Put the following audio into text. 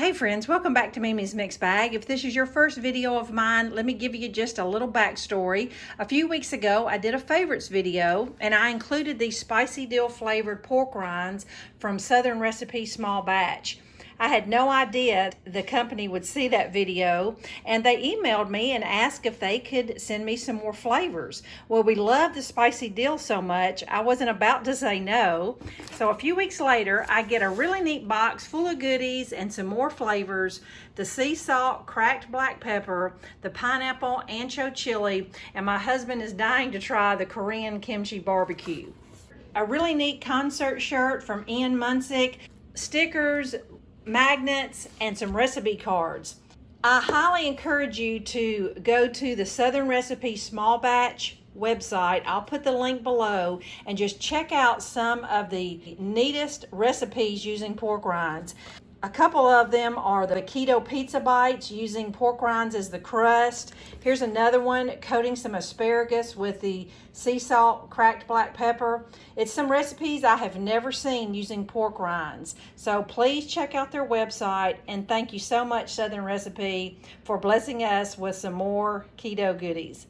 Hey friends, welcome back to Mimi's Mixed Bag. If this is your first video of mine, let me give you just a little backstory. A few weeks ago, I did a favorites video and I included these spicy dill flavored pork rinds from Southern Recipe Small Batch. I had no idea the company would see that video, and they emailed me and asked if they could send me some more flavors. Well, we love the spicy dill so much, I wasn't about to say no. So a few weeks later, I get a really neat box full of goodies and some more flavors: the sea salt, cracked black pepper, the pineapple ancho chili, and my husband is dying to try the Korean kimchi barbecue. A really neat concert shirt from Ian Munsick, stickers, magnets, and some recipe cards. I highly encourage you to go to the Southern Recipe Small Batch website. I'll put the link below and just check out some of the neatest recipes using pork rinds. A couple of them are the keto pizza bites using pork rinds as the crust. Here's another one, coating some asparagus with the sea salt, cracked black pepper. It's some recipes I have never seen using pork rinds. So please check out their website, and thank you so much, Southern Recipe, for blessing us with some more keto goodies.